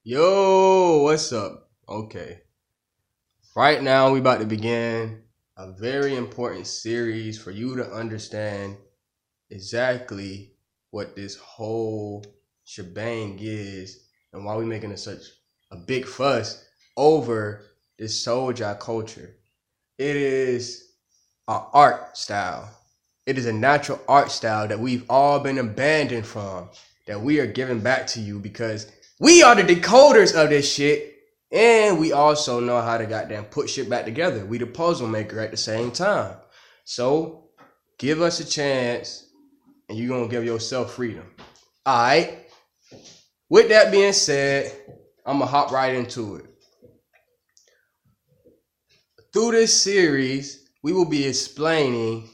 Yo, what's up? Okay. Right now, we about to begin a very important series for you to understand exactly what this whole shebang is and why we making such a big fuss over this XOLJI culture. It is an art style. It is a natural art style that we've all been abandoned from, that we are giving back to you because we are the decoders of this shit, and we also know how to goddamn put shit back together. We the puzzle maker at the same time. So give us a chance, and you're gonna give yourself freedom. Alright. With that being said, I'm gonna hop right into it. Through this series, we will be explaining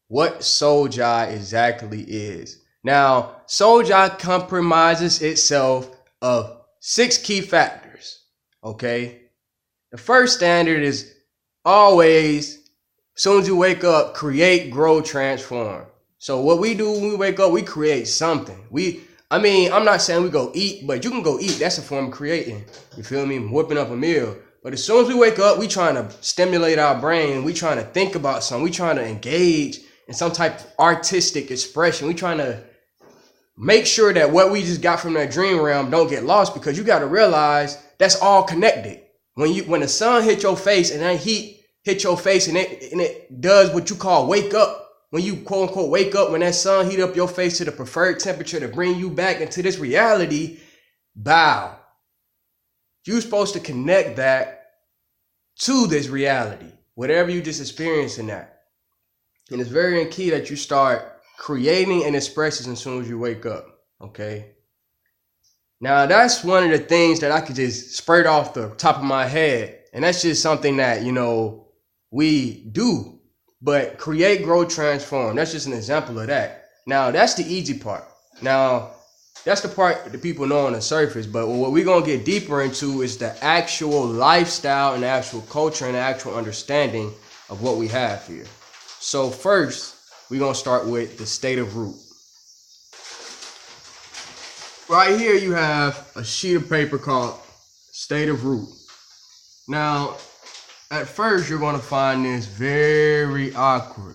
what XOLJI exactly is. Now, XOLJI compromises itself of 6 key factors, okay? The first standard is always, as soon as you wake up, create, grow, transform. So what we do when we wake up, we create something. I'm not saying we go eat, but you can go eat. That's a form of creating. You feel me? Whipping up a meal. But as soon as we wake up, we trying to stimulate our brain. We trying to think about something. We trying to engage in some type of artistic expression. We trying to make sure that what we just got from that dream realm don't get lost, because you got to realize that's all connected. When the sun hit your face and that heat hit your face and it does what you call wake up. When you quote unquote wake up, when that sun heat up your face to the preferred temperature to bring you back into this reality, bow. You're supposed to connect that to this reality, whatever you just experienced in that. And it's very key that you start creating and expressing as soon as you wake up, okay? Now, that's one of the things that I could just spurt off the top of my head. And that's just something that, we do. But create, grow, transform. That's just an example of that. Now, that's the easy part. Now, that's the part that people know on the surface. But what we're going to get deeper into is the actual lifestyle and the actual culture and the actual understanding of what we have here. So first, we're going to start with the state of root. Right here, you have a sheet of paper called state of root. Now, at first, you're going to find this very awkward.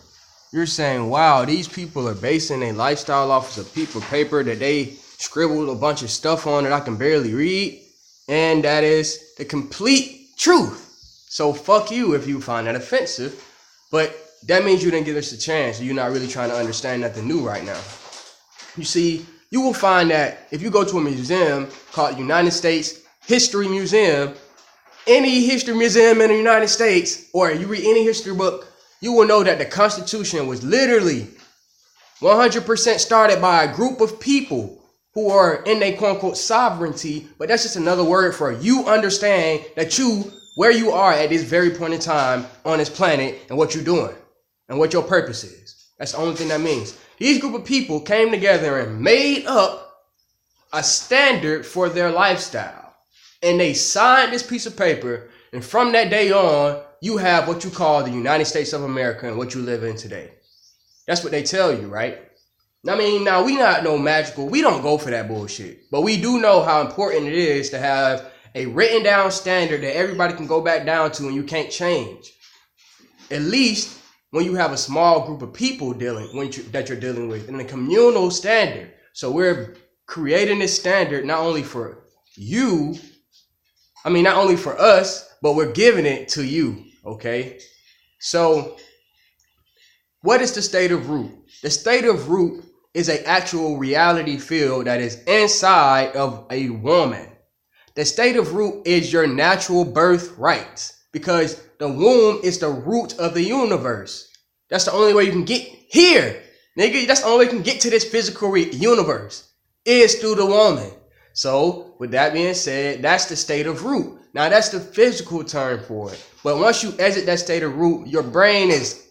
You're saying, wow, these people are basing their lifestyle off of a piece of paper that they scribbled a bunch of stuff on that I can barely read. And that is the complete truth. So fuck you if you find that offensive. But that means you didn't give us a chance. You're not really trying to understand nothing new right now. You see, you will find that if you go to a museum called United States History Museum, any history museum in the United States, or you read any history book, you will know that the Constitution was literally 100% started by a group of people who are in their quote unquote sovereignty. But that's just another word for you understand that where you are at this very point in time on this planet and what you're doing and what your purpose is. That's the only thing that means. These group of people came together and made up a standard for their lifestyle. And they signed this piece of paper. And from that day on, you have what you call the United States of America and what you live in today. That's what they tell you, right? Now we not no magical. We don't go for that bullshit. But we do know how important it is to have a written down standard that everybody can go back down to and you can't change. At least when you have a small group of people that you're dealing with, in a communal standard. So we're creating this standard not only for not only for us, but we're giving it to you, okay? So what is the state of root? The state of root is an actual reality field that is inside of a woman. The state of root is your natural birthright, because the womb is the root of the universe. That's the only way you can get here, nigga. That's the only way you can get to this physical universe is through the woman. So with that being said, that's the state of root. Now that's the physical term for it. But once you exit that state of root, your brain is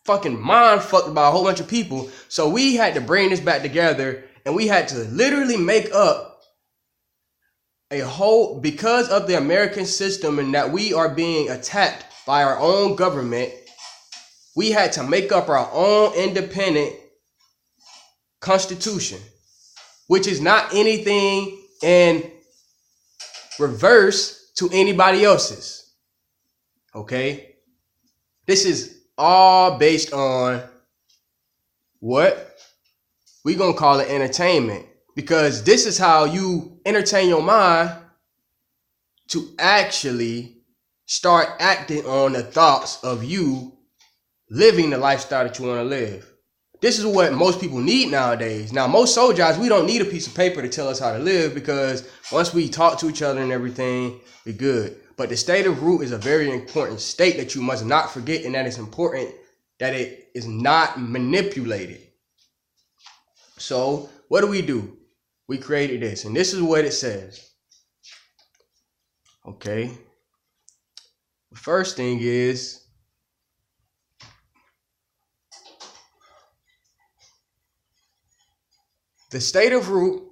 fucking mind fucked by a whole bunch of people. So we had to bring this back together, and we had to literally make up a whole, because of the American system and that we are being attacked by our own government, we had to make up our own independent constitution, which is not anything in reverse to anybody else's. Okay? This is all based on what we gonna call it entertainment, because this is how you entertain your mind to actually start acting on the thoughts of you living the lifestyle that you want to live. This is what most people need nowadays. Now, most soldiers, we don't need a piece of paper to tell us how to live, because once we talk to each other and everything, we're good. But the state of root is a very important state that you must not forget, and that it's important that it is not manipulated. So what do? We created this, and this is what it says. Okay. The first thing is the state of root.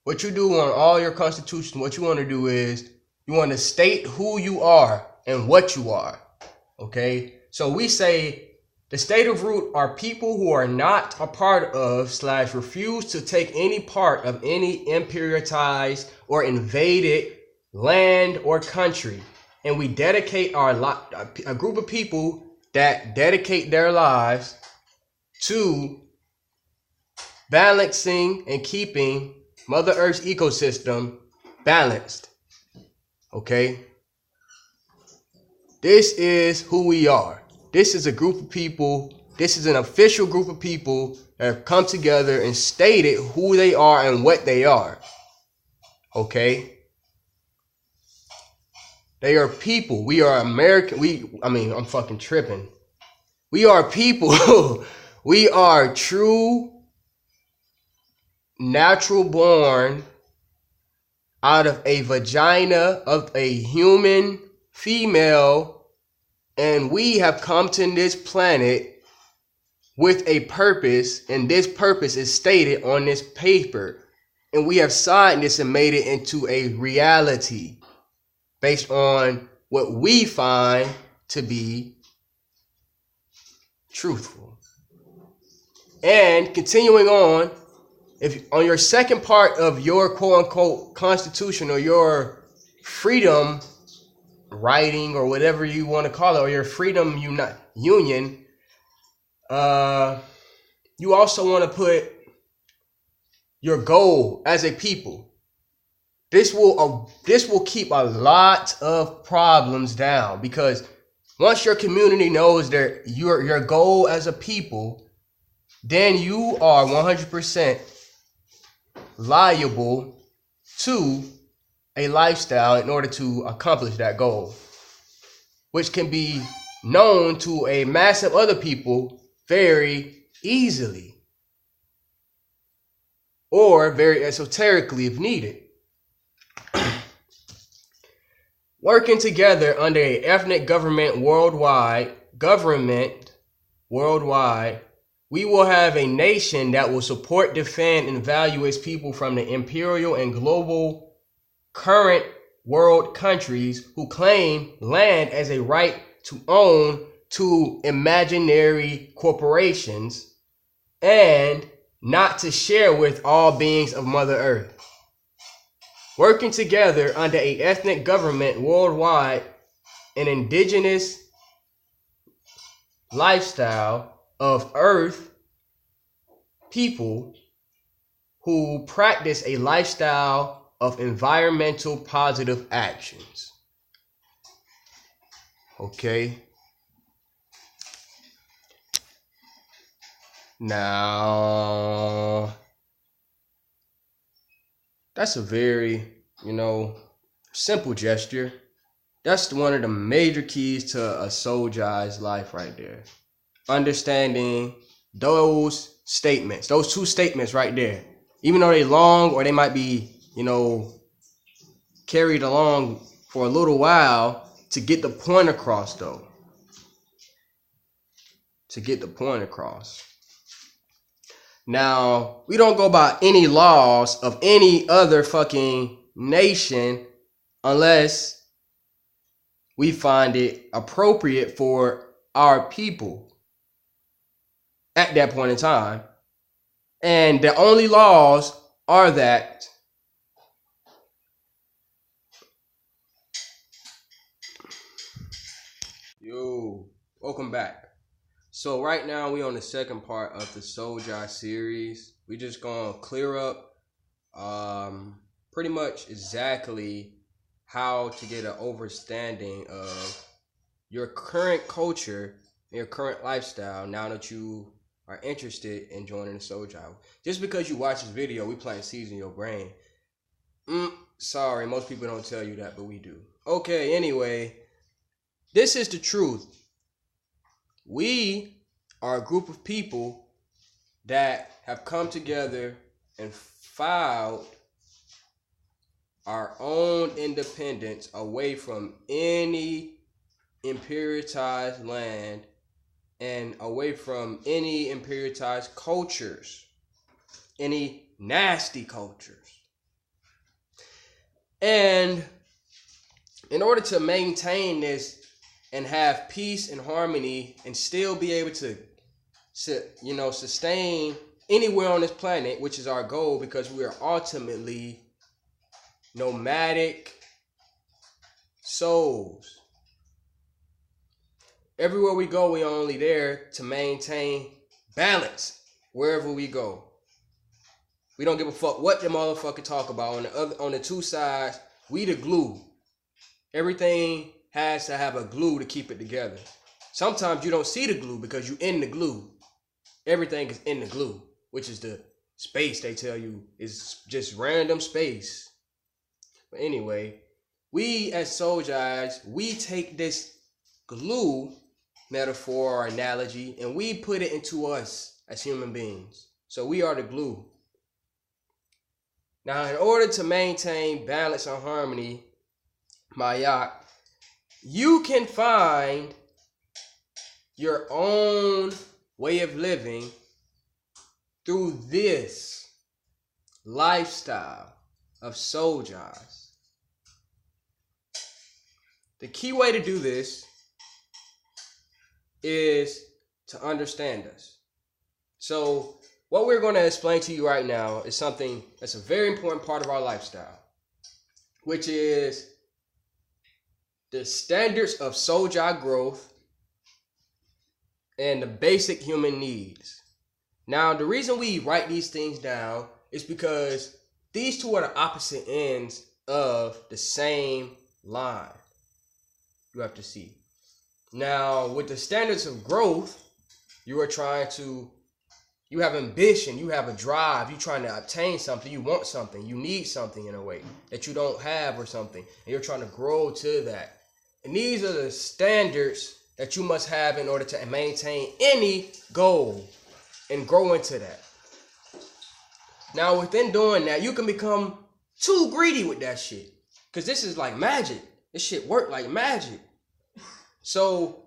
What you do on all your constitutions, what you want to do is you want to state who you are and what you are. Okay. So we say the state of root are people who are not a part of / refuse to take any part of any imperialized or invaded land or country. And we dedicate a group of people that dedicate their lives to balancing and keeping Mother Earth's ecosystem balanced. Okay? This is who we are. This is a group of people. This is an official group of people that have come together and stated who they are and what they are. Okay? They are people. We are American. I'm fucking tripping. We are people. We are true, natural born out of a vagina of a human female. And we have come to this planet with a purpose, and this purpose is stated on this paper. And we have signed this and made it into a reality based on what we find to be truthful. And continuing on, if on your second part of your quote unquote constitution or your freedom writing or whatever you want to call it, or your freedom union, you also want to put your goal as a people. This will keep a lot of problems down, because once your community knows that your goal as a people, then you are 100% liable to a lifestyle in order to accomplish that goal, which can be known to a mass of other people very easily or very esoterically if needed. Working together under an ethnic government worldwide, we will have a nation that will support, defend, and value its people from the imperial and global current world countries who claim land as a right to own to imaginary corporations and not to share with all beings of Mother Earth. Working together under an ethnic government worldwide, an indigenous lifestyle of Earth people who practice a lifestyle of environmental positive actions. Okay. Now, that's a very, simple gesture. That's one of the major keys to a soldier's life right there. Understanding those statements, those two statements right there. Even though they're long or they might be, carried along for a little while, to get the point across though. To get the point across. Now, we don't go by any laws of any other fucking nation unless we find it appropriate for our people at that point in time. And the only laws are that Yo, welcome back. So right now we on the second part of the XOLJI series. We just gonna clear up pretty much exactly how to get an understanding of your current culture and your current lifestyle now that you are interested in joining the XOLJI. Just because you watch this video, we planting seeds in your brain. Sorry, most people don't tell you that, but we do. Okay, anyway, this is the truth. We are a group of people that have come together and filed our own independence away from any imperialized land and away from any imperialized cultures, any nasty cultures. And in order to maintain this and have peace and harmony and still be able to sustain anywhere on this planet, which is our goal, because we are ultimately nomadic souls. Everywhere we go, we are only there to maintain balance wherever we go. We don't give a fuck what the motherfucker talk about. On the two sides, we the glue. Everything has to have a glue to keep it together. Sometimes you don't see the glue because you in the glue. Everything is in the glue, which is the space they tell you is just random space. But anyway, we as XOLJIs, we take this glue metaphor or analogy and we put it into us as human beings. So we are the glue. Now, in order to maintain balance and harmony, you can find your own way of living through this lifestyle of XOLJIs. The key way to do this is to understand us. So what we're going to explain to you right now is something that's a very important part of our lifestyle, which is the standards of XOLJI growth and the basic human needs. Now, the reason we write these things down is because these two are the opposite ends of the same line. You have to see. Now, with the standards of growth, you have ambition, you have a drive, you're trying to obtain something, you want something, you need something in a way that you don't have or something, and you're trying to grow to that. And these are the standards that you must have in order to maintain any goal and grow into that. Now, within doing that, you can become too greedy with that shit. Because this is like magic. This shit work like magic. So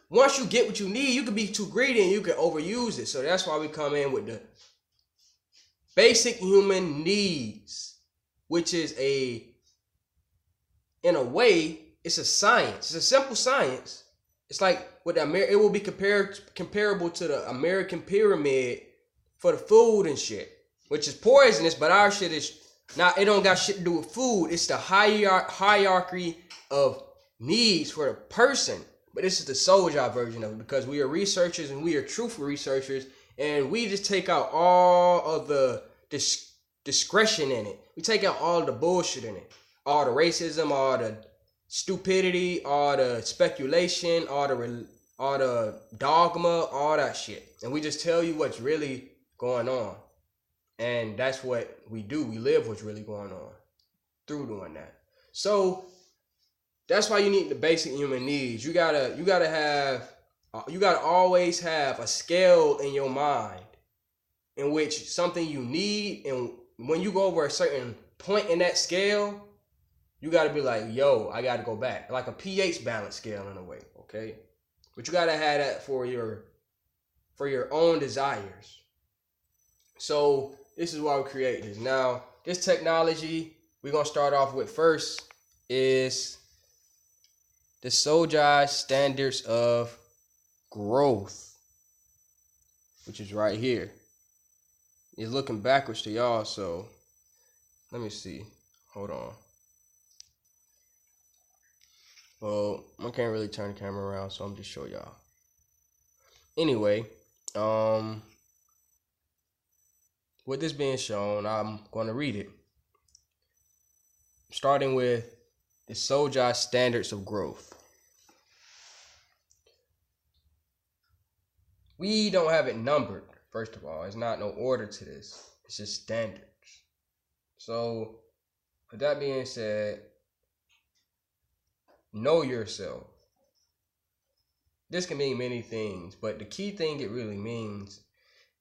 once you get what you need, you can be too greedy and you can overuse it. So that's why we come in with the basic human needs, which is in a way, it's a science. It's a simple science. It's like it will be comparable to the American pyramid for the food and shit, which is poisonous, but our shit is not, it don't got shit to do with food. It's the hierarchy of needs for the person. But this is the XOLJI version of it, because we are researchers and we are truthful researchers, and we just take out all of the discretion in it. We take out all the bullshit in it. All the racism, all the stupidity, all the speculation, all the dogma, all that shit. And we just tell you what's really going on. And that's what we do. We live what's really going on through doing that. So that's why you need the basic human needs. You gotta always have a scale in your mind in which something you need, and when you go over a certain point in that scale, you gotta be like, yo, I gotta go back. Like a pH balance scale in a way, okay? But you gotta have that for your own desires. So this is why we create this. Now, this technology we're gonna start off with first is the XOLJI standards of growth, which is right here. It's looking backwards to y'all, so let me see. Hold on. Well, I can't really turn the camera around, so I'm just show y'all. Anyway, with this being shown, I'm going to read it. Starting with the XOLJI standards of growth. We don't have it numbered, first of all. It's not no order to this. It's just standards. So, with that being said, know yourself. This can mean many things, but the key thing it really means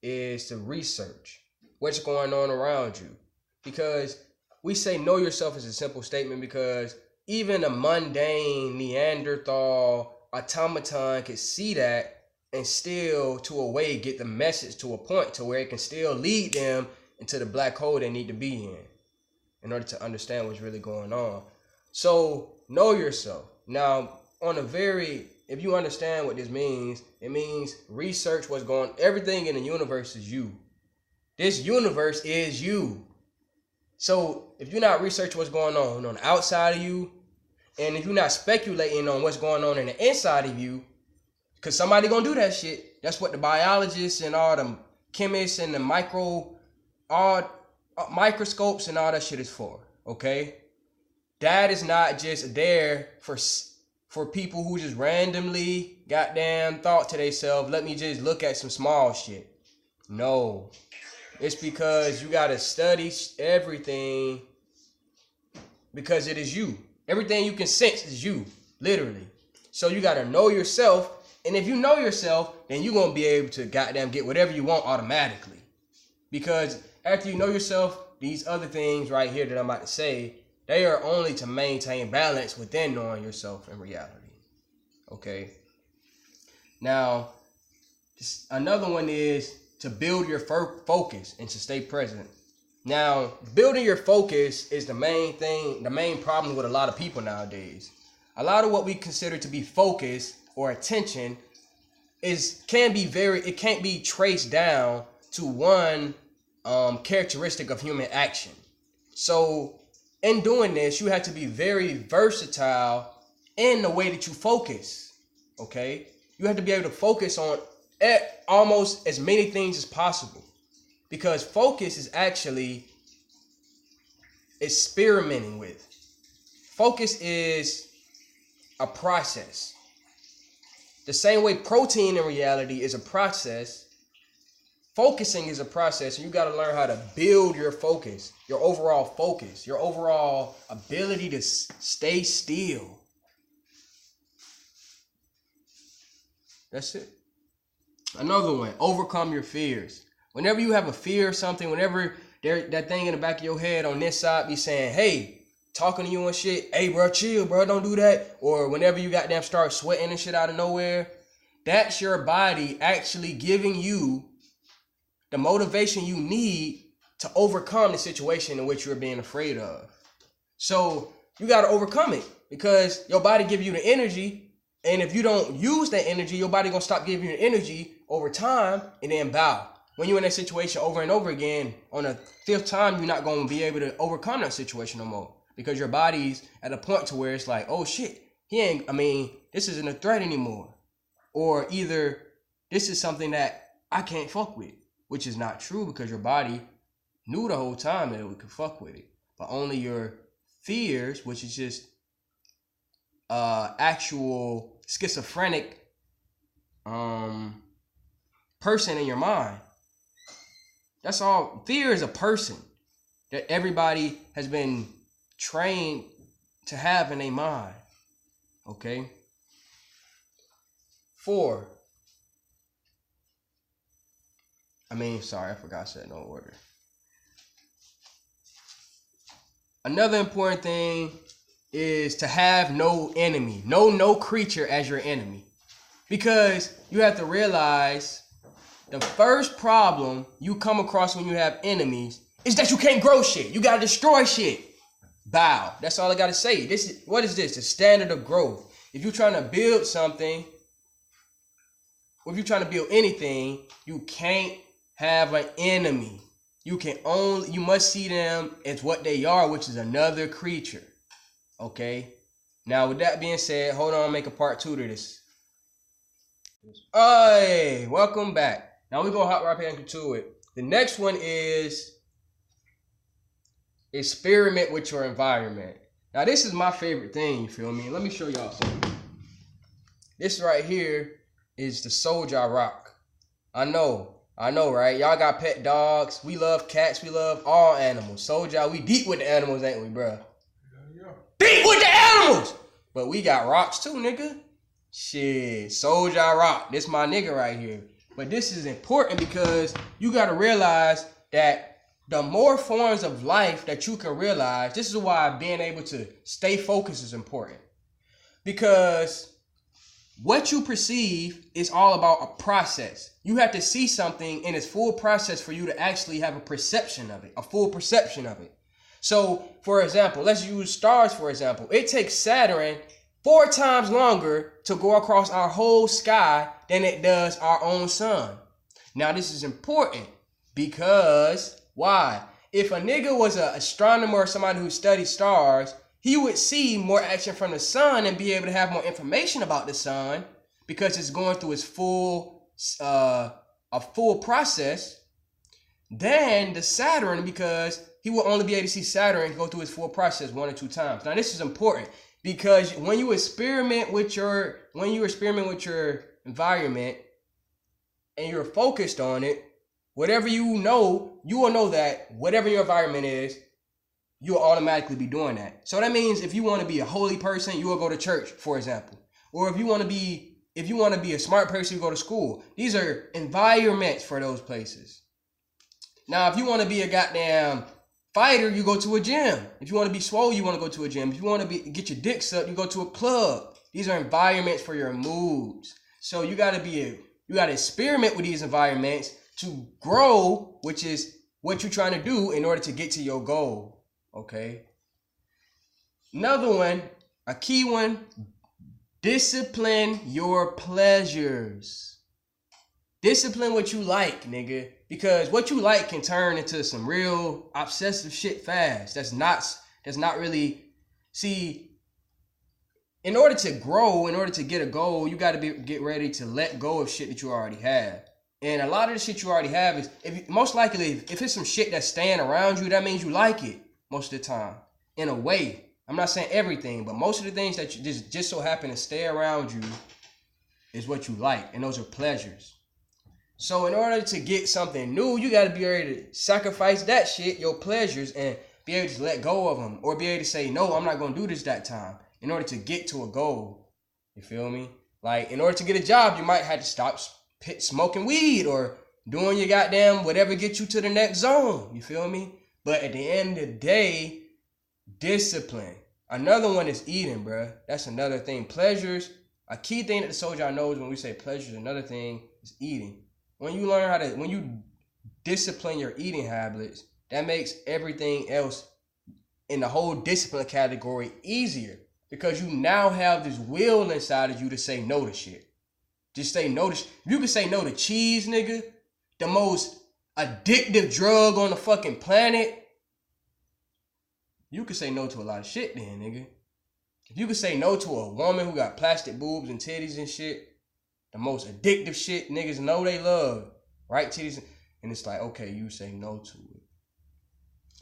is to research what's going on around you. Because we say know yourself is a simple statement because even a mundane Neanderthal automaton could see that and still, to a way, get the message to a point to where it can still lead them into the black hole they need to be in order to understand what's really going on. So, know yourself. Now, if you understand what this means, it means research what's going on. Everything in the universe is you. This universe is you. So, if you're not researching what's going on the outside of you, and if you're not speculating on what's going on in the inside of you, because somebody gonna do that shit. That's what the biologists and all the chemists and the microscopes and all that shit is for. Okay, that is not just there for people who just randomly goddamn thought to themselves, let me just look at some small shit. No, it's because you gotta study everything because it is you. Everything you can sense is you, literally. So you gotta know yourself. And if you know yourself, then you're going to be able to goddamn get whatever you want automatically. Because after you know yourself, these other things right here that I'm about to say, they are only to maintain balance within knowing yourself in reality. Okay? Now, another one is to build your focus and to stay present. Now, building your focus is the main thing, the main problem with a lot of people nowadays. A lot of what we consider to be focus or attention can't be traced down to one characteristic of human action. So in doing this, you have to be very versatile in the way that you focus. Okay, you have to be able to focus on almost as many things as possible, because focus is actually experimenting with. Focus is a process. The same way protein in reality is a process, focusing is a process, and you got to learn how to build your focus, your overall ability to stay still. That's it. Another one, overcome your fears. Whenever you have a fear of something, whenever that thing in the back of your head on this side be saying, hey, talking to you and shit, hey bro, chill bro, don't do that. Or whenever you goddamn start sweating and shit out of nowhere, that's your body actually giving you the motivation you need to overcome the situation in which you're being afraid of. So you got to overcome it, because your body gives you the energy, and if you don't use that energy, your body gonna stop giving you the energy over time and then bow. When you're in that situation over and over again, on the fifth time, you're not gonna be able to overcome that situation no more, because your body's at a point to where it's like, oh shit, this isn't a threat anymore. Or either this is something that I can't fuck with, which is not true, because your body knew the whole time that it could fuck with it. But only your fears, which is just actual schizophrenic person in your mind. That's all. Fear is a person that everybody has been trained to have in their mind. Okay? 4. I forgot I said no order. Another important thing is to have no enemy. No creature as your enemy. Because you have to realize the first problem you come across when you have enemies is that you can't grow shit. You gotta destroy shit. Bow. That's all I gotta say. What is this? The standard of growth. If you're trying to build something, or if you're trying to build anything, you can't have an enemy. You must see them as what they are, which is another creature. Okay? Now, with that being said, hold on, make a part 2 to this. Hey, welcome back. Now we're gonna hop right back into it. The next one is experiment with your environment. Now, this is my favorite thing, you feel me? Let me show y'all something. This right here is the XOLJI rock. I know, right? Y'all got pet dogs. We love cats. We love all animals. XOLJI, we deep with the animals, ain't we, bro? Yeah. Deep with the animals! But we got rocks too, nigga. Shit, XOLJI rock. This my nigga right here. But this is important because you got to realize that the more forms of life that you can realize, this is why being able to stay focused is important. Because what you perceive is all about a process. You have to see something in its full process for you to actually have a perception of it, a full perception of it. So, for example, let's use stars, for example. It takes Saturn 4 times longer to go across our whole sky than it does our own sun. Now, this is important because, why? If a nigga was an astronomer or somebody who studied stars, he would see more action from the sun and be able to have more information about the sun because it's going through its full process than the Saturn, because he will only be able to see Saturn go through its full process 1 or 2 times. Now, this is important because when you experiment with your environment and you're focused on it, whatever you will know that whatever your environment is, you'll automatically be doing that. So that means if you want to be a holy person, you will go to church, for example. Or if you want to be a smart person, you go to school. These are environments for those places. Now, if you want to be a goddamn fighter, you go to a gym. If you want to be swole, you want to go to a gym. If you want to get your dick sucked, you go to a club. These are environments for your moods. So you got to experiment with these environments to grow, which is what you're trying to do in order to get to your goal. Okay. Another one, a key one, discipline your pleasures. Discipline what you like, nigga. Because what you like can turn into some real obsessive shit fast. That's not really, see, in order to grow, in order to get a goal, you got to get ready to let go of shit that you already have. And a lot of the shit you already have is, most likely, if it's some shit that's staying around you, that means you like it most of the time. In a way. I'm not saying everything, but most of the things that you just so happen to stay around you is what you like. And those are pleasures. So in order to get something new, you got to be ready to sacrifice that shit, your pleasures, and be able to let go of them. Or be able to say, no, I'm not going to do this that time. In order to get to a goal. You feel me? Like, in order to get a job, you might have to stop smoking weed or doing your goddamn whatever gets you to the next zone. You feel me? But at the end of the day, discipline. Another one is eating, bruh. That's another thing. Pleasures. A key thing that the XOLJI knows when we say pleasures, another thing is eating. When you discipline your eating habits, that makes everything else in the whole discipline category easier. Because you now have this will inside of you to say no to shit. Just say no to shit. If you can say no to cheese, nigga, the most addictive drug on the fucking planet, you can say no to a lot of shit then, nigga. If you can say no to a woman who got plastic boobs and titties and shit, the most addictive shit niggas know they love, right? Titties, and it's like, okay, you say no to it.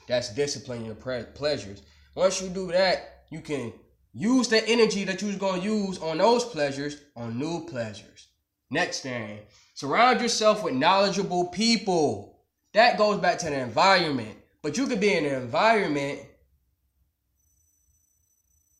That's disciplining your pleasures. Once you do that, you can use the energy that you was going to use on those pleasures on new pleasures. Next thing, surround yourself with knowledgeable people. That goes back to the environment. But you could be in an environment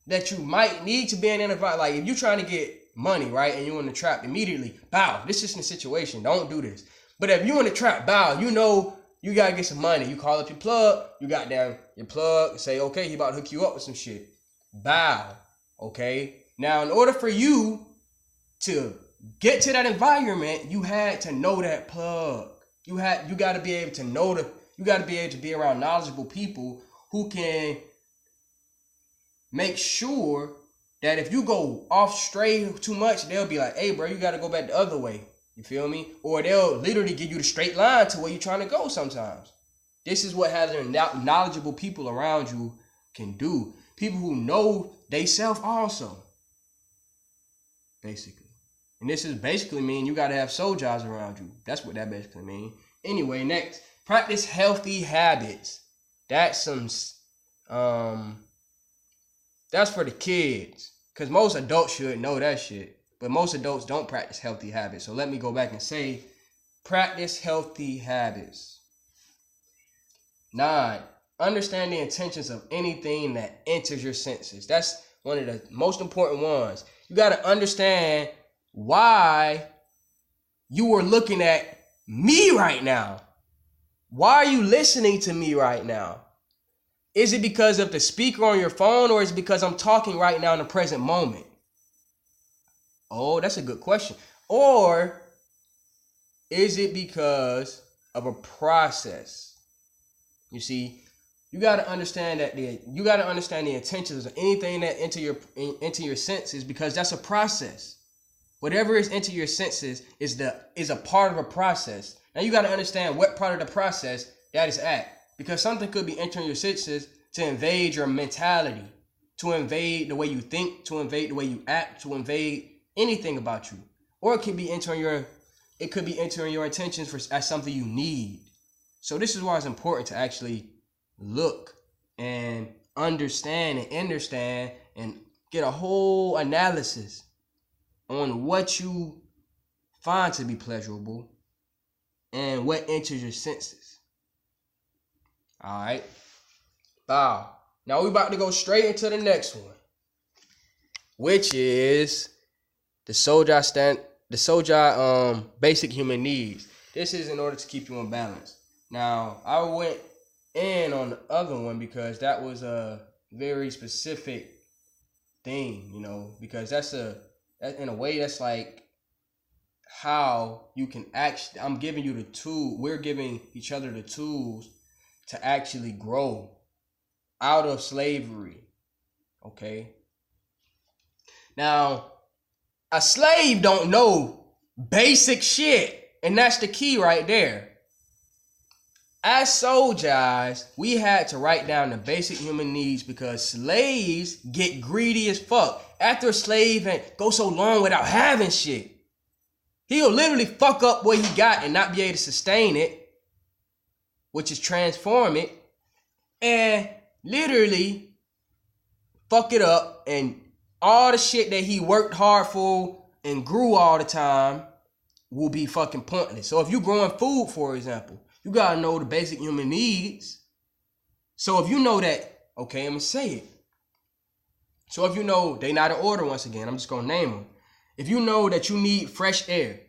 that you might need to be in an environment. Like if you're trying to get money, right, and you're in the trap immediately, bow, this isn't a situation. Don't do this. But if you're in the trap, bow, you know you got to get some money. You call up your plug. You got down your plug. Say, okay, he about to hook you up with some shit. Bow. Okay. Now, in order for you to get to that environment, you had to know that plug. You got to be able to know you got to be able to be around knowledgeable people who can make sure that if you go off stray too much, they'll be like, hey, bro, you got to go back the other way. You feel me? Or they'll literally give you the straight line to where you're trying to go sometimes. This is what having knowledgeable people around you can do. people who know they self also. Basically. And this is basically mean you got to have soldiers around you. That's what that basically means. Anyway, next, practice healthy habits. That's that's for the kids. Because most adults should know that shit. But most adults don't practice healthy habits. So let me go back and say, practice healthy habits. 9, understand the intentions of anything that enters your senses. That's one of the most important ones. You got to understand why you are looking at me right now. Why are you listening to me right now? Is it because of the speaker on your phone, or is it because I'm talking right now in the present moment? Oh, that's a good question. Or is it because of a process? You see, you got to understand that the intentions of anything that enter your senses, because that's a process. Whatever is into your senses is a part of a process. Now you got to understand what part of the process that is at, because something could be entering your senses to invade your mentality, to invade the way you think, to invade the way you act, to invade anything about you, or it could be entering your intentions as something you need. So this is why it's important to actually look and understand and get a whole analysis on what you find to be pleasurable and what enters your senses. All right. Now we're about to go straight into the next one, which is the XOLJI basic human needs. This is in order to keep you in balance. Now, I went in on the other one because that was a very specific thing, because that's in a way that's like how you can actually, I'm giving you the tool, we're giving each other the tools to actually grow out of slavery. Okay? Now, a slave don't know basic shit, and that's the key right there. As XOLJIs, we had to write down the basic human needs because slaves get greedy as fuck. After a slave go so long without having shit, he'll literally fuck up what he got and not be able to sustain it, which is transform it, and literally fuck it up, and all the shit that he worked hard for and grew all the time will be fucking pointless. So if you're growing food, for example, you gotta know the basic human needs. So if you know that, okay, I'm gonna say it. So if you know, they not in order once again, I'm just gonna name them. If you know that you need fresh air,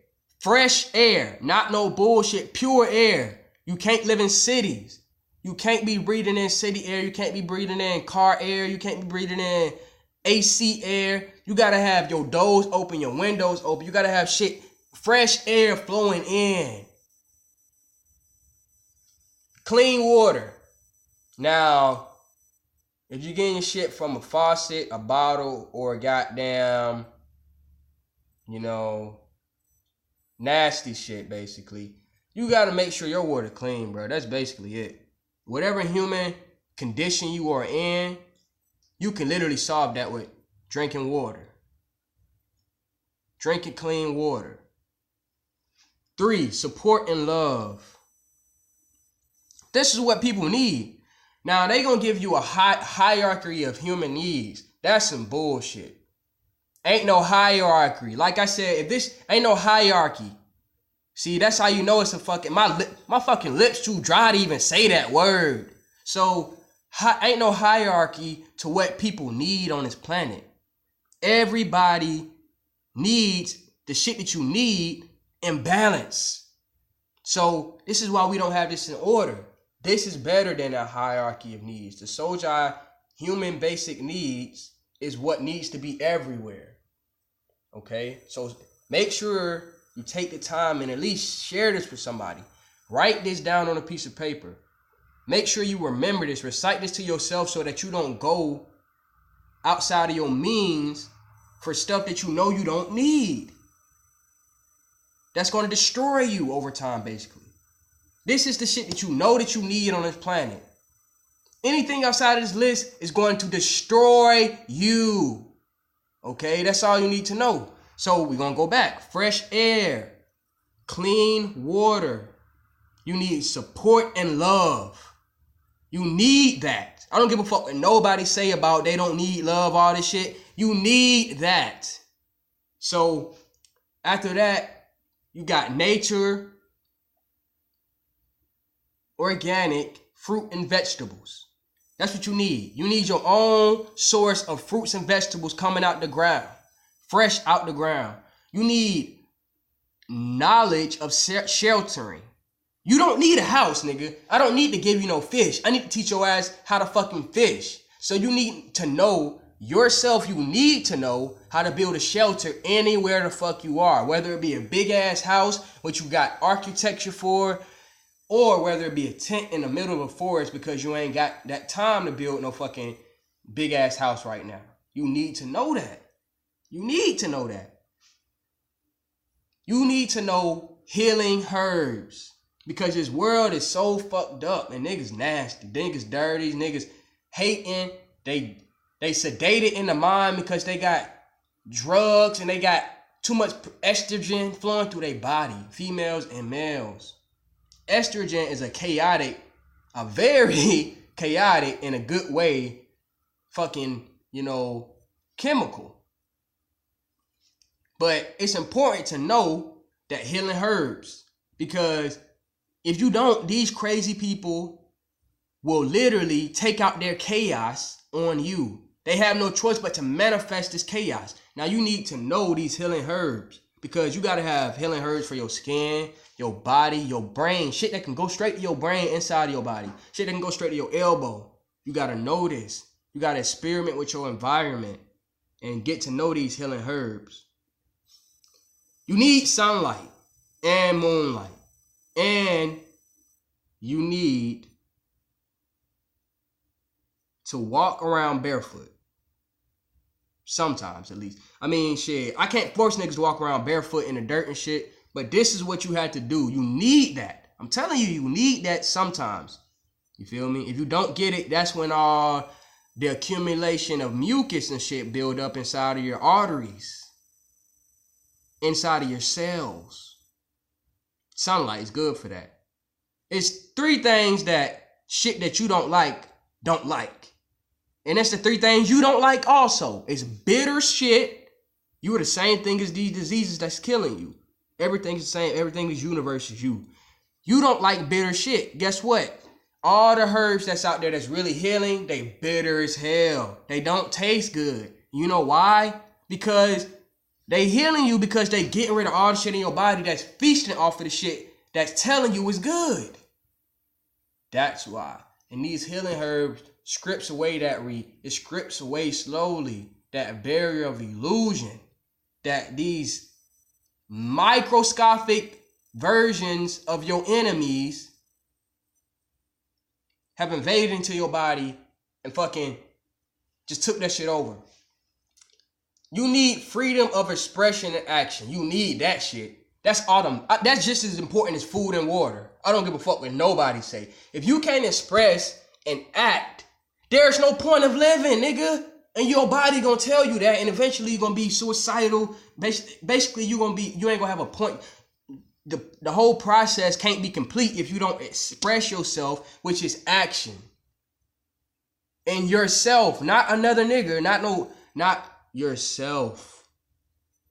not no bullshit, pure air. You can't live in cities. You can't be breathing in city air. You can't be breathing in car air. You can't be breathing in AC air. You gotta have your doors open, your windows open. You gotta have shit, fresh air flowing in. Clean water. Now, if you're getting your shit from a faucet, a bottle, or a goddamn, nasty shit, basically, you got to make sure your water clean, bro. That's basically it. Whatever human condition you are in, you can literally solve that with drinking water. Drinking clean water. 3, support and love. This is what people need. Now, they going to give you a hierarchy of human needs. That's some bullshit. Ain't no hierarchy. Like I said, if this ain't no hierarchy. See, that's how you know it's a fucking, my fucking lips too dry to even say that word. So, ain't no hierarchy to what people need on this planet. Everybody needs the shit that you need in balance. So, this is why we don't have this in order. This is better than a hierarchy of needs. The XOLJI human basic needs is what needs to be everywhere. Okay? So make sure you take the time and at least share this with somebody. Write this down on a piece of paper. Make sure you remember this. Recite this to yourself so that you don't go outside of your means for stuff that you know you don't need. That's going to destroy you over time, basically. This is the shit that you know that you need on this planet. Anything outside of this list is going to destroy you. Okay, that's all you need to know. So we're going to go back. Fresh air, clean water. You need support and love. You need that. I don't give a fuck what nobody say about they don't need love, all this shit. You need that. So after that, you got nature, organic, fruit and vegetables. That's what you need. You need your own source of fruits and vegetables coming out the ground, fresh out the ground. You need knowledge of sheltering. You don't need a house, nigga. I don't need to give you no fish. I need to teach your ass how to fucking fish. So you need to know yourself. You need to know how to build a shelter anywhere the fuck you are. Whether it be a big ass house, which you got architecture for, or whether it be a tent in the middle of a forest because you ain't got that time to build no fucking big ass house right now. You need to know that. You need to know that. You need to know healing herbs. Because this world is so fucked up and niggas nasty, niggas dirty, niggas hating, they sedated in the mind because they got drugs and they got too much estrogen flowing through their body, females and males. Estrogen is a very chaotic in a good way, fucking, chemical. But it's important to know that healing herbs, because if you don't, these crazy people will literally take out their chaos on you. They have no choice but to manifest this chaos. Now you need to know these healing herbs, because you got to have healing herbs for your skin, your body, your brain. Shit that can go straight to your brain inside of your body. Shit that can go straight to your elbow. You got to know this. You got to experiment with your environment and get to know these healing herbs. You need sunlight and moonlight. And you need to walk around barefoot. Sometimes, at least. I mean, shit, I can't force niggas to walk around barefoot in the dirt and shit, but this is what you had to do. You need that. I'm telling you, you need that sometimes. You feel me? If you don't get it, that's when all the accumulation of mucus and shit build up inside of your arteries, inside of your cells. Sunlight is good for that. It's 3 things that shit that you don't like. And that's the 3 things you don't like also. It's bitter shit. You are the same thing as these diseases that's killing you. Everything's the same. Everything is universe is you. You don't like bitter shit. Guess what? All the herbs that's out there that's really healing, they bitter as hell. They don't taste good. You know why? Because they healing you because they getting rid of all the shit in your body that's feasting off of the shit that's telling you is good. That's why. And these healing herbs scripts away it scripts away slowly that barrier of illusion that these microscopic versions of your enemies have invaded into your body and fucking just took that shit over. You need freedom of expression and action. You need that shit. That's just as important as food and water. I don't give a fuck what nobody say. If you can't express and act, there's no point of living, nigga. And your body gonna tell you that, and eventually you're gonna be suicidal. Basically, you ain't gonna have a point. The whole process can't be complete if you don't express yourself, which is action. And yourself, not another nigga, not yourself.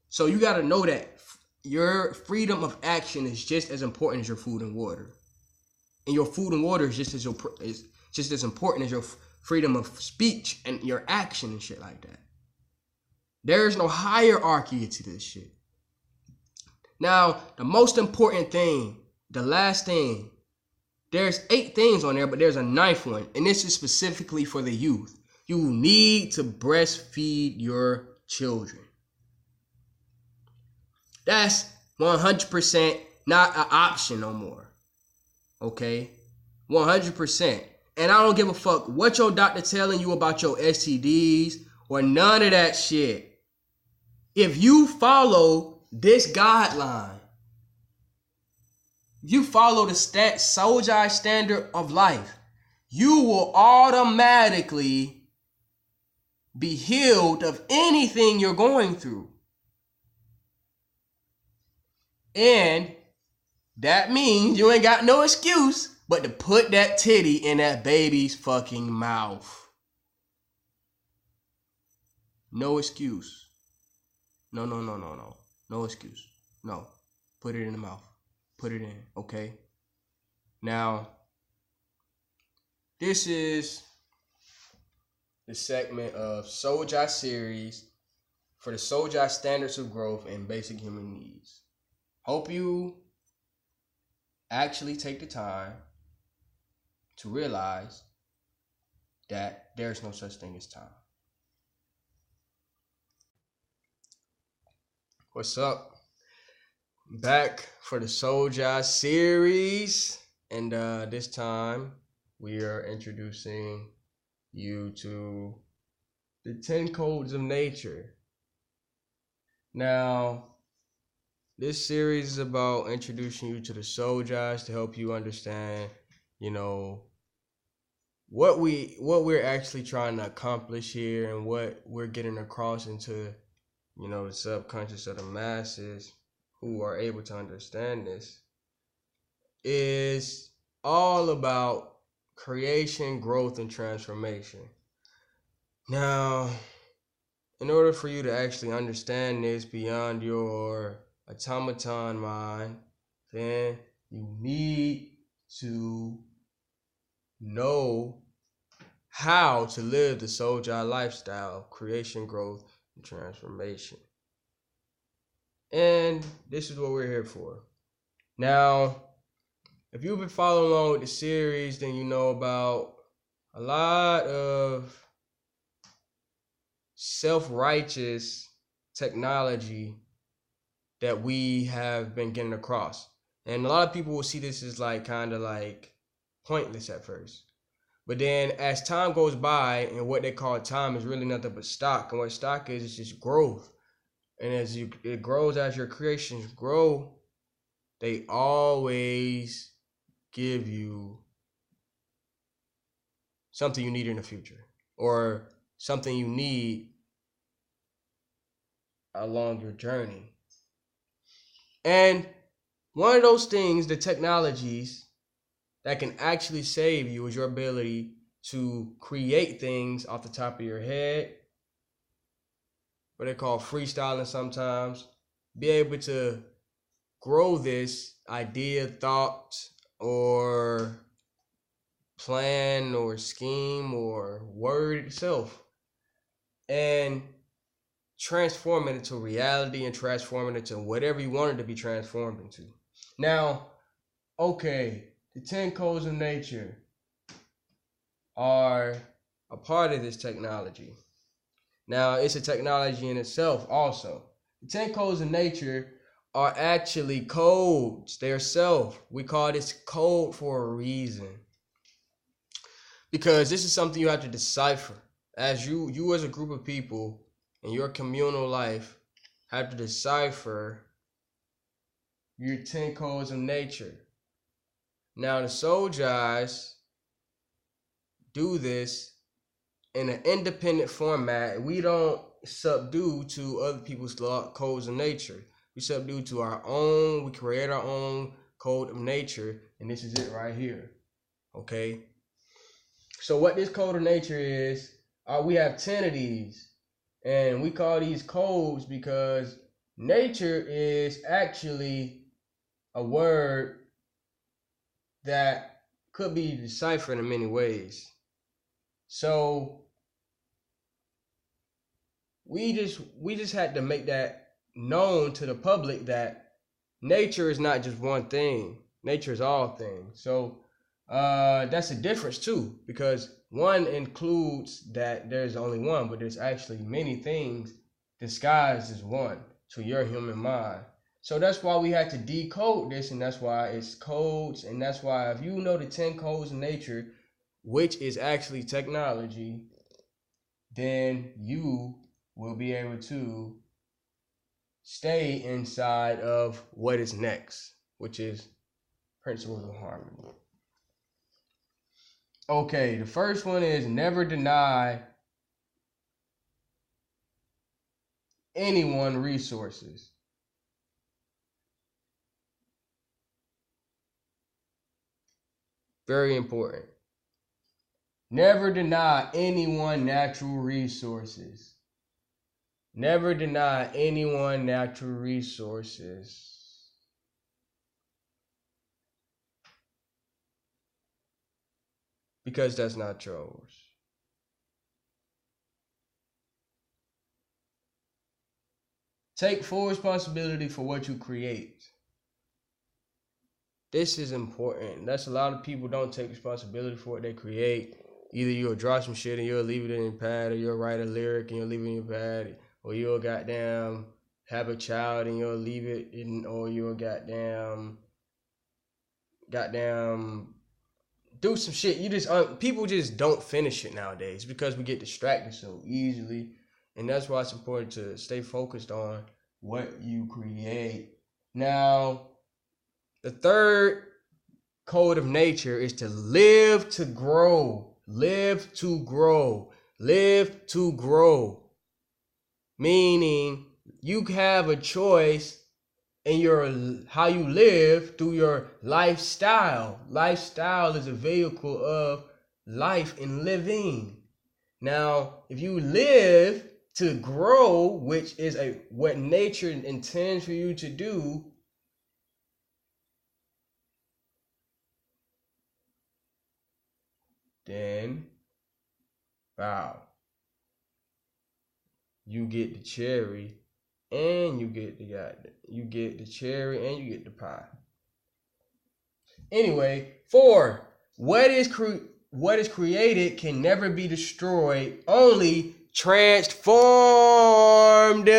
So you got to know that your freedom of action is just as important as your food and water, and your food and water is just as important as your freedom of speech and your action and shit like that. There is no hierarchy to this shit. Now, the most important thing, the last thing, there's 8 things on there, but there's a 9th one, and this is specifically for the youth. You need to breastfeed your children. That's 100% not an option no more. Okay? 100%. And I don't give a fuck what your doctor telling you about your STDs or none of that shit. If you follow this guideline, if you follow the XOLJI standard of life, you will automatically be healed of anything you're going through. And that means you ain't got no excuse but to put that titty in that baby's fucking mouth. No excuse. No. No excuse. No. Put it in the mouth. Put it in, okay? Now, this is the segment of XOLJI series for the XOLJI standards of growth and basic human needs. Hope you actually take the time to realize that there's no such thing as time. What's up? Back for the XOLJI series, and this time we are introducing you to the 10 codes of nature. Now, this series is about introducing you to the XOLJIs to help you understand, what we're actually trying to accomplish here and what we're getting across into, the subconscious of the masses who are able to understand this. Is all about creation, growth, and transformation. Now, in order for you to actually understand this beyond your automaton mind, then you need to know how to live the XOLJI lifestyle of creation, growth, and transformation. And this is what we're here for. Now, if you've been following along with the series, then you know about a lot of self-righteous technology that we have been getting across. And a lot of people will see this as kind of pointless at first. But then as time goes by, and what they call time is really nothing but stock. And what stock is just growth. And as it grows, as your creations grow, they always give you something you need in the future, or something you need along your journey. And one of those things, the technologies that can actually save you, is your ability to create things off the top of your head, what they call freestyling sometimes. Be able to grow this idea, thought, or plan, or scheme, or word itself, and transform it into reality, and transform it into whatever you want it to be transformed into. Now, okay, the 10 codes of nature are a part of this technology. Now, it's a technology in itself also. The 10 codes of nature are actually codes. They're self. We call this code for a reason. Because this is something you have to decipher. As you as a group of people in your communal life have to decipher your 10 codes of nature. Now, the XOLJIs do this in an independent format. We don't subdue to other people's codes of nature. We subdue to our own. We create our own code of nature, and this is it right here. Okay? So what this code of nature is, we have 10 of these, and we call these codes because nature is actually a word that could be deciphered in many ways. So we just had to make that known to the public that nature is not just one thing. Nature is all things. So that's a difference too, because one includes that there's only one, but there's actually many things disguised as one to your human mind. So that's why we had to decode this, and that's why it's codes, and that's why if you know the 10 codes of nature, which is actually technology, then you will be able to stay inside of what is next, which is principles of harmony. Okay, the first one is never deny anyone resources. Very important. Never deny anyone natural resources. Never deny anyone natural resources. Because that's not yours. Take full responsibility for what you create. This is important. That's a lot of people don't take responsibility for what they create. Either you'll draw some shit and you'll leave it in your pad, or you'll write a lyric and you'll leave it in your pad, or you'll goddamn have a child and you'll leave it in, or you'll goddamn do some shit. You just people just don't finish it nowadays because we get distracted so easily, and that's why it's important to stay focused on what you create. Now, the third code of nature is to live to grow. Live to grow. Live to grow. Meaning you have a choice in your how you live through your lifestyle. Lifestyle is a vehicle of life and living. Now, if you live to grow, which is what nature intends for you to do, then wow, you get the cherry and you get the cherry and you get the pie. Anyway, 4, what is created can never be destroyed, only transformed.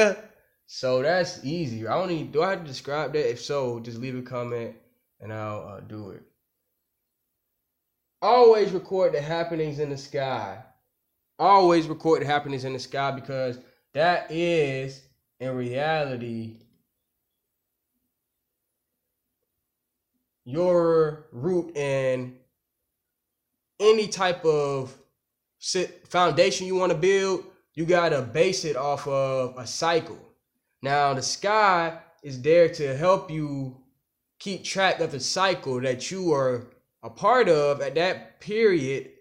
So that's easy. Do I have to describe that? If so, just leave a comment and I'll do it. Always record the happenings in the sky. Always record the happenings in the sky, because that is, in reality, your root in any type of foundation you want to build. You got to base it off of a cycle. Now, the sky is there to help you keep track of the cycle that you are a part of at that period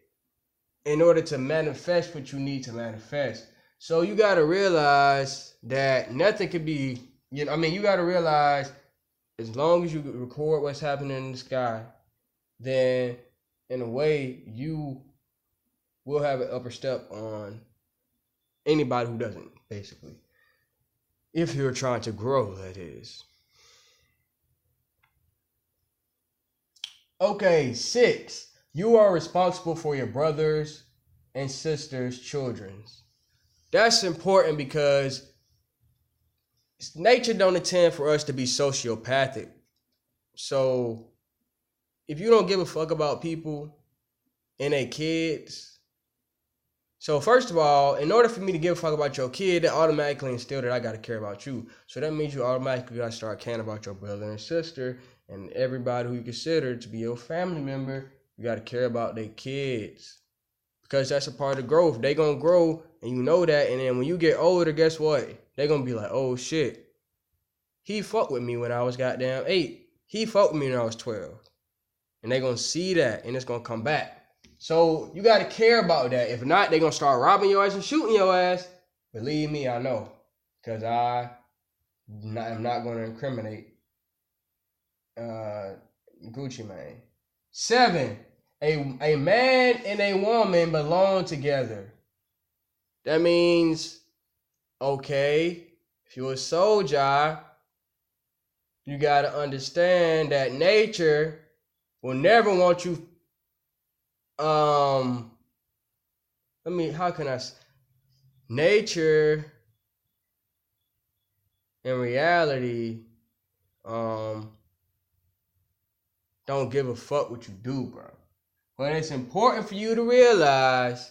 in order to manifest what you need to manifest. So you got to realize that nothing can be, you got to realize, as long as you record what's happening in the sky, then in a way you will have an upper step on anybody who doesn't, basically. If you're trying to grow, that is. Okay, 6. You are responsible for your brothers and sisters' children. That's important because nature don't intend for us to be sociopathic. So if you don't give a fuck about people and their kids, so first of all, in order for me to give a fuck about your kid, that automatically instill that I gotta care about you. So that means you automatically gotta start caring about your brother and sister and everybody who you consider to be your family member. You gotta care about their kids, because that's a part of growth. They gonna grow, and you know that. And then when you get older, guess what? They gonna be like, oh shit, he fucked with me when I was goddamn 8. He fucked with me when I was 12. And they gonna see that, and it's gonna come back. So you gotta care about that. If not, they gonna start robbing your ass and shooting your ass. Believe me, I know, because I am not gonna incriminate Gucci Mane. 7, a man and a woman belong together. That means, okay, if you're a SOLJI, you gotta understand that nature will never want you. Nature, in reality, don't give a fuck what you do, bro. But it's important for you to realize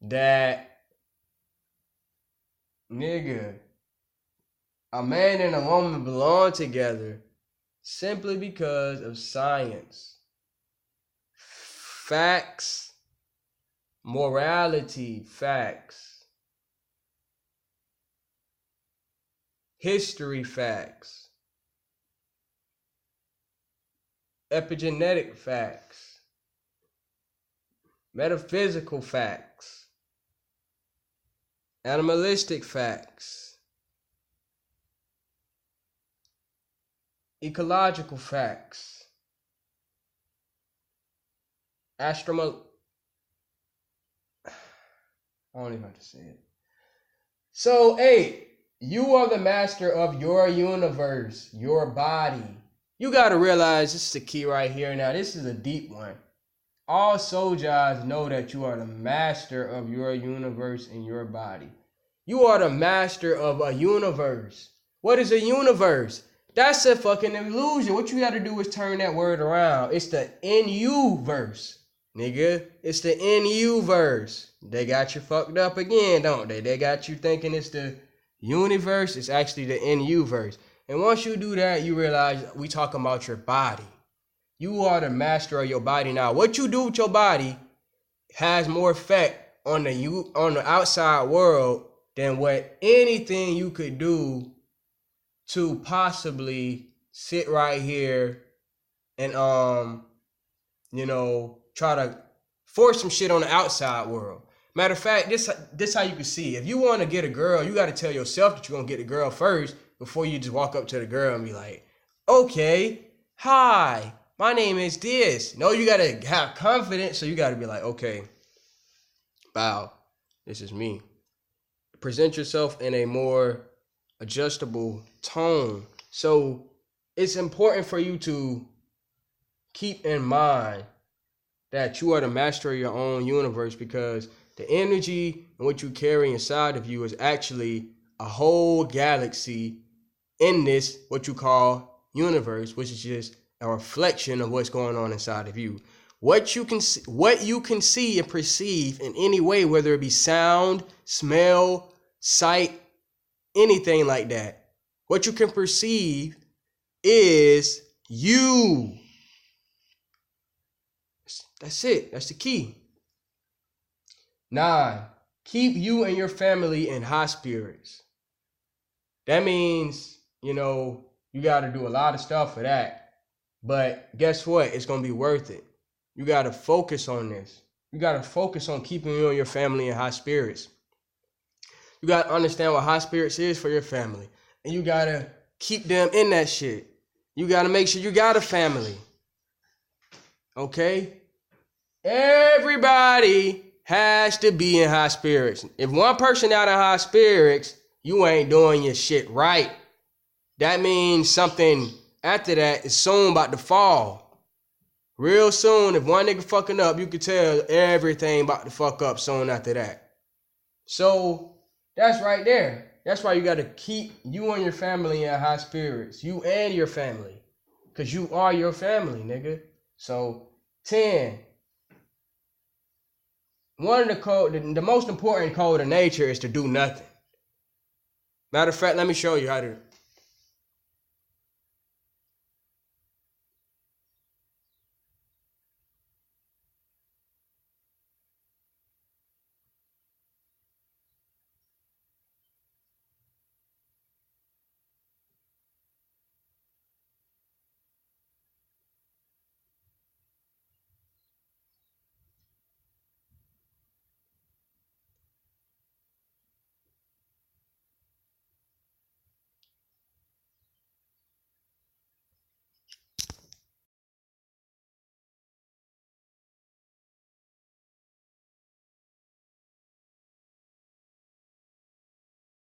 that, nigga, a man and a woman belong together simply because of science. Facts morality, facts, history, facts, epigenetic facts, metaphysical facts, animalistic facts, ecological facts, I don't even have to say it. So, hey, you are the master of your universe, your body. You got to realize this is the key right here. Now, this is a deep one. All XOLJIs know that you are the master of your universe and your body. You are the master of a universe. What is a universe? That's a fucking illusion. What you got to do is turn that word around. It's the NU verse, nigga. It's the NU verse. They got you fucked up again, don't they? They got you thinking it's the universe. It's actually the NU verse. And once you do that, you realize we talking about your body. You are the master of your body. Now, what you do with your body has more effect on the outside world than what anything you could do to possibly sit right here and try to force some shit on the outside world. Matter of fact, this how you can see. If you want to get a girl, you got to tell yourself that you're gonna get a girl first before you just walk up to the girl and be like, okay, hi, my name is this. No, you got to have confidence. So you got to be like, okay, bow, this is me. Present yourself in a more adjustable tone. So it's important for you to keep in mind that you are the master of your own universe, because the energy and what you carry inside of you is actually a whole galaxy in this, what you call universe, which is just a reflection of what's going on inside of you. What you can see and perceive in any way, whether it be sound, smell, sight, anything like that. What you can perceive is you. That's it. That's the key. 9, keep you and your family in high spirits. That means, you got to do a lot of stuff for that. But guess what? It's going to be worth it. You got to focus on this. You got to focus on keeping you and your family in high spirits. You got to understand what high spirits is for your family. And you got to keep them in that shit. You got to make sure you got a family. Okay? Everybody has to be in high spirits. If one person out of high spirits, you ain't doing your shit right. That means something after that is soon about to fall. Real soon, if one nigga fucking up, you can tell everything about to fuck up soon after that. So that's right there. That's why you got to keep you and your family in high spirits. You and your family. Because you are your family, nigga. So 10. One of the most important code of nature is to do nothing. Matter of fact, let me show you how to